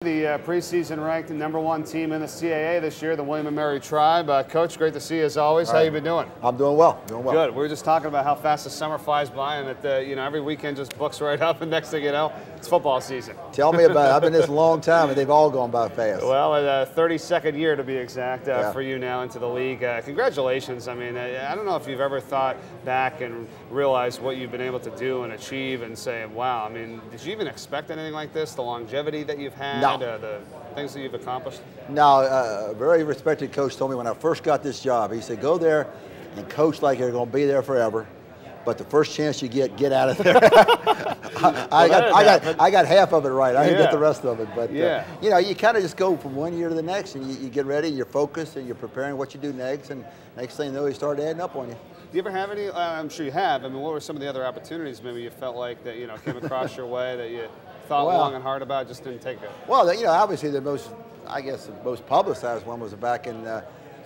The preseason ranked #1 team in the CAA this year, the William & Mary Tribe. Coach, great to see you as always. How you been doing? I'm doing well. Good. We were just talking about how fast the summer flies by, and that every weekend just books right up, and next thing you know, it's football season. Tell me about it. I've been this a long time, and they've all gone by fast. Well, 32nd year to be exact for you now into the league. Congratulations. I mean, I don't know if you've ever thought back and realized what you've been able to do and achieve, and say, wow. I mean, did you even expect anything like this? The longevity that you've had. No. The things that you've accomplished? No, a very respected coach told me when I first got this job, he said, go there and coach like you're going to be there forever, but the first chance you get out of there. I got half of it right. I didn't get the rest of it. But, you kind of just go from one year to the next, and you get ready, you're focused, and you're preparing what you do next, and next thing you know, you start adding up on you. Do you ever have any, I'm sure you have, I mean, what were some of the other opportunities maybe you felt like that, came across your way that you thought long and hard about, just didn't take it? Well, obviously the most publicized one was back in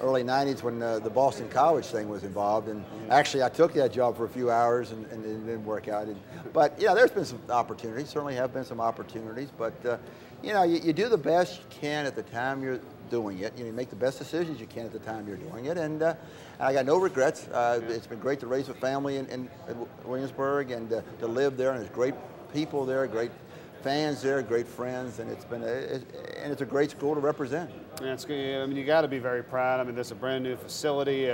early 90s when the Boston College thing was involved, and actually I took that job for a few hours and it didn't work out. But there's been some opportunities, certainly have been some opportunities, but you do the best you can at the time you're doing it. You make the best decisions you can at the time you're doing it, and I got no regrets. It's been great to raise a family in Williamsburg and to live there, and there's great people there, great fans there, great friends, and it's a great school to represent. Yeah, it's good. I mean, you got to be very proud. I mean, there's a brand new facility,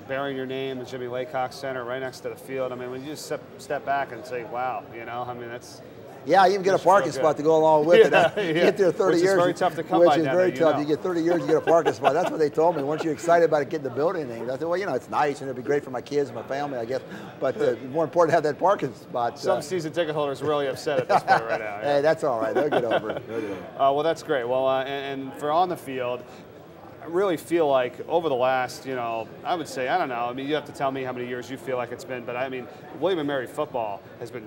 bearing your name, the Jimmye Laycock Center, right next to the field. I mean, when you just step back and say, "Wow," I mean, that's. Yeah, you even get a parking spot to go along with it. You get there 30 years. Which is very tough to come by. Which is very tough. You get 30 years, you get a parking spot. That's what they told me. Weren't you excited about it getting the building named? I said, well, it's nice and it'd be great for my kids and my family, I guess. But more important to have that parking spot. Some season ticket holders are really upset at this point right now. Hey, that's all right. They'll get over it. Well, that's great. Well, and for on the field, I really feel like over the last, I would say, I don't know, I mean, you have to tell me how many years you feel like it's been, but I mean, William & Mary football has been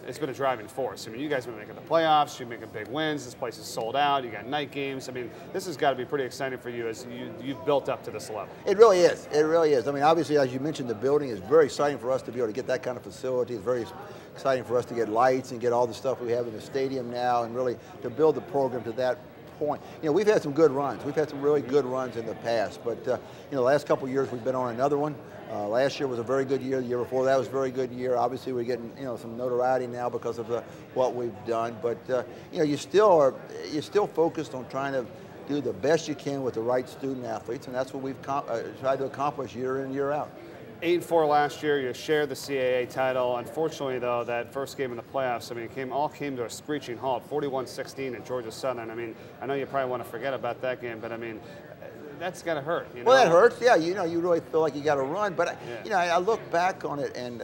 it's been a driving force. I mean, you guys have been making the playoffs, you're making big wins, this place is sold out, you got night games. I mean, this has got to be pretty exciting for you as you've built up to this level. It really is. It really is. I mean, obviously, as you mentioned, the building is very exciting for us to be able to get that kind of facility. It's very exciting for us to get lights and get all the stuff we have in the stadium now, and really to build the program to that point. We've had some good runs. We've had some really good runs in the past, but the last couple of years we've been on another one. Last year was a very good year. The year before that was a very good year. Obviously, we're getting some notoriety now because of what we've done. But you're still focused on trying to do the best you can with the right student athletes, and that's what we've tried to accomplish year in, year out. 8-4 last year, you shared the CAA title. Unfortunately, though, that first game in the playoffs, I mean, it all came to a screeching halt, 41-16 at Georgia Southern. I mean, I know you probably want to forget about that game, but I mean, that's got to hurt. Well, that hurts. Yeah, you really feel like you got to run. But I look back on it, and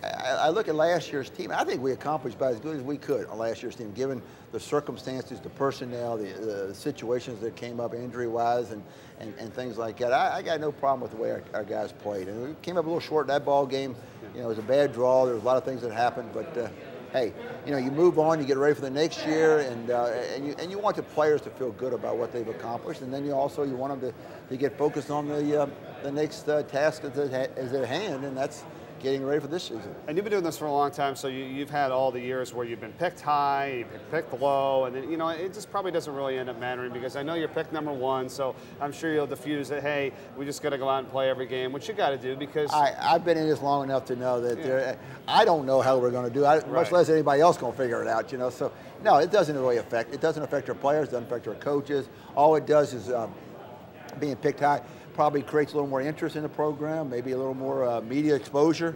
I look at last year's team. I think we accomplished about as good as we could on last year's team, given the circumstances, the personnel, the situations that came up injury-wise, and things like that. I got no problem with the way our guys played. And we came up a little short in that ball game. It was a bad draw. There was a lot of things that happened, but hey, you move on. You get ready for the next year, and you want the players to feel good about what they've accomplished, and then you want them to get focused on the next task is at hand, and that's getting ready for this season. And you've been doing this for a long time, so you've had all the years where you've been picked high, you've been picked low, and then, it just probably doesn't really end up mattering, because I know you're picked #1, so I'm sure you'll diffuse it. Hey, we just got to go out and play every game, which you got to do, because I've been in this long enough to know that I don't know how we're going to do it, much less anybody else going to figure it out. So no, it doesn't really affect. It doesn't affect our players. It doesn't affect our coaches. All it does is being picked high probably creates a little more interest in the program, maybe a little more media exposure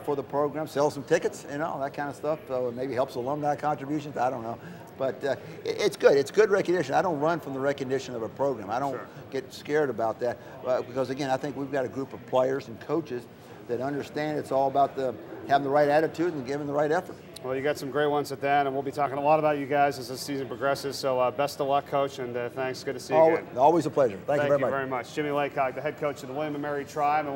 for the program, sell some tickets, that kind of stuff. So it maybe helps alumni contributions. I don't know. But it's good. It's good recognition. I don't run from the recognition of a program. I don't get scared about that because, again, I think we've got a group of players and coaches that understand it's all about having the right attitude and giving the right effort. Well, you got some great ones at that, and we'll be talking a lot about you guys as the season progresses. So best of luck, Coach, and thanks. Good to see you again. Always a pleasure. Thank you very much. Thank you very much. Jimmye Laycock, the head coach of the William & Mary Tribe.